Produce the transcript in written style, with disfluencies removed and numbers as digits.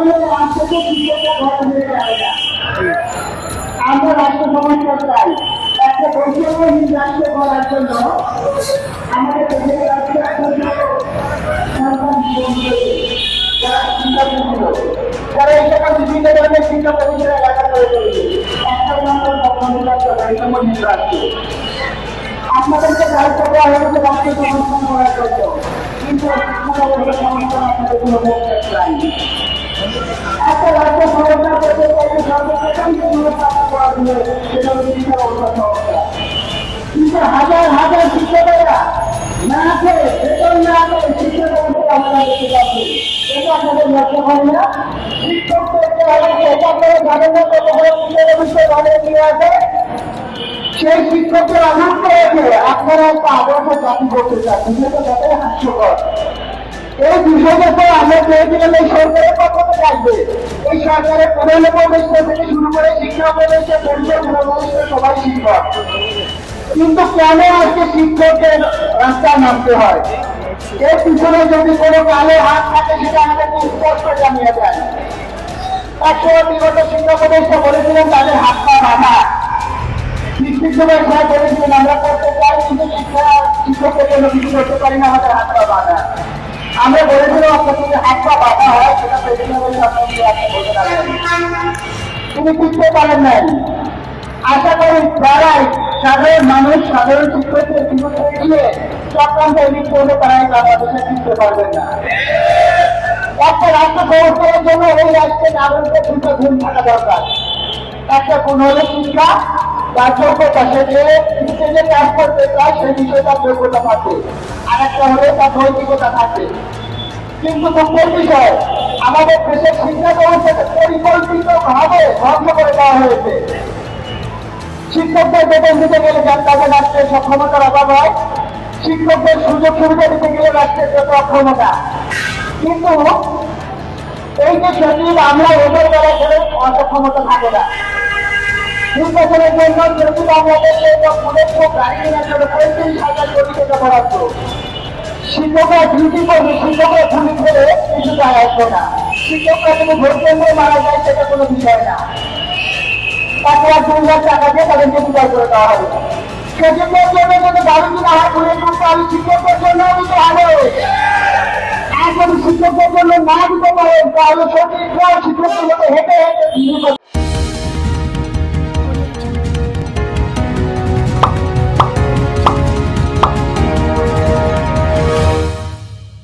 আমাদের রাষ্ট্রকে শিক্ষকরা ঘর হয়ে যাবে না। আমরা রাষ্ট্র সংস্কার চাই। একটা বৈষম্যহীন রাষ্ট্র করার জন্য আমাদের দেশের রাষ্ট্র যারা চিন্তা করছিল, যারা এই সকল বিভিন্ন ধরনের শিক্ষা প্রতিষ্ঠানে এলাকা করে চলেছে, একটা মাত্র বৈষম্যহীন রাষ্ট্র। আপনাদেরকে দায়িত্ব দেওয়া হয়েছে রাষ্ট্র সংস্কার করার জন্য, কিন্তু আপনারা ওই সংস্কার আপনাদের কোনো বক্তব্য চাইনি। একটা রাষ্ট্র সংস্কার করতে চাইলে সর্বপ্রথম যেগুলো স্থাপন করা হলো সেটা হচ্ছে শিক্ষা ব্যবস্থা সংস্কার। কিন্তু হাজার হাজার শিক্ষকেরা না করে বেতন না করে শিক্ষা ব্যবস্থা আমরা দেখতে পাচ্ছি। এটা আপনাদের লক্ষ্য হয় না? শিক্ষকদেরকে আমাকে এটা করে যাদের মতো বিষয় ভালো নিয়ে আসে, সেই শিক্ষকদের আঘাত করেছে আপনারা একটা আদর্শ জাতি করতে চান। বিষয়টা যতই হাস্যকর। এই বিষয়টা তো আমরা চেয়েছিলাম এই সরকারের পক্ষ থেকে আসবে। এই সরকারের প্রধান উপদেষ্টা থেকে শুরু করে শিক্ষা উপদেষ্টা পরিষদ উপদেষ্টা সবাই শিক্ষক, কিন্তু কেন আজকে শিক্ষকের রাস্তায় নামতে হয়? এর পিছনে যদি কোনো কালো হাত থাকে সেটা আমাদেরকে স্পষ্ট জানিয়ে দেয়। একসময় বিগত শিক্ষা উপদেষ্টা বলেছিলেন তাদের হাত পা বাঁধা, শিক্ষকরা সবাই বলেছিলেন আমরা করতে চাই কিন্তু শিক্ষকের জন্য কিছু করতে পারি না, আমাদের হাত পা বাঁধা। আমরা বলেছিলাম আপনার যদি হাত পা বাঁধা হয় সেটা প্রেসিডেন্ট বলে আপনাকে আপনি বলতে পারেন, তিনি বুঝতে পারেন নাই। আশা করি যারাই সাধারণ মানুষ সাধারণ শিক্ষকদের বিরুদ্ধে গিয়ে চক্রান্ত এদিক করলে তারাই বাংলাদেশে ফিরতে পারবেন না। একটা রাষ্ট্র সংস্কারের জন্য এই রাষ্ট্রের নাগরিকের দুটো গুণ থাকা দরকার। একটা গুণ হলো শিক্ষা, তার যোগ্যতা, সে যে কাজ করতে চায় সেই বিষয়ে তার যোগ্যতা থাকবে। আর একটা হলে তার নৈতিকতা থাকবে। কিন্তু দুঃখের বিষয় আমাদের দেশের শিক্ষা ব্যবস্থাকে পরিকল্পিতভাবে ধ্বংস করে দেওয়া হয়েছে। শিক্ষকদের বেতন দিতে গেলে তাদের রাষ্ট্রের সক্ষমতার অভাব হয়, শিক্ষকদের সুযোগ সুবিধা দিতে গেলে রাষ্ট্রের যত অক্ষমতা। কিন্তু এই যে সচিব আমরা ওদের দ্বারা করে অসক্ষমতা থাকে না। নির্বাচনের জন্য যদি বাংলাদেশে গাড়ি কেনার জন্য 35,000 কোটি টাকা বরাদ্দ, শিক্ষকরা ডিউটি করবে, শিক্ষকরা পুলিশ করে কিছু যায় আসবে না। শিক্ষকরা যদি ভোট কেন্দ্রে মারা যায় সেটা কোনো বিষয় না, 1,00,000 টাকা দিয়ে তাদেরকে বিদায় করে দেওয়া হবে। সেজন্যের জন্য যদি গাড়ি কিনা হয় ঘুরে ঘুরতে আমি শিক্ষকদের জন্য দিতে হবে। আর যদি শিক্ষকদের জন্য না দিতে পারেন তাহলে সঠিক শিক্ষকদের মতো হেঁটে হেঁটে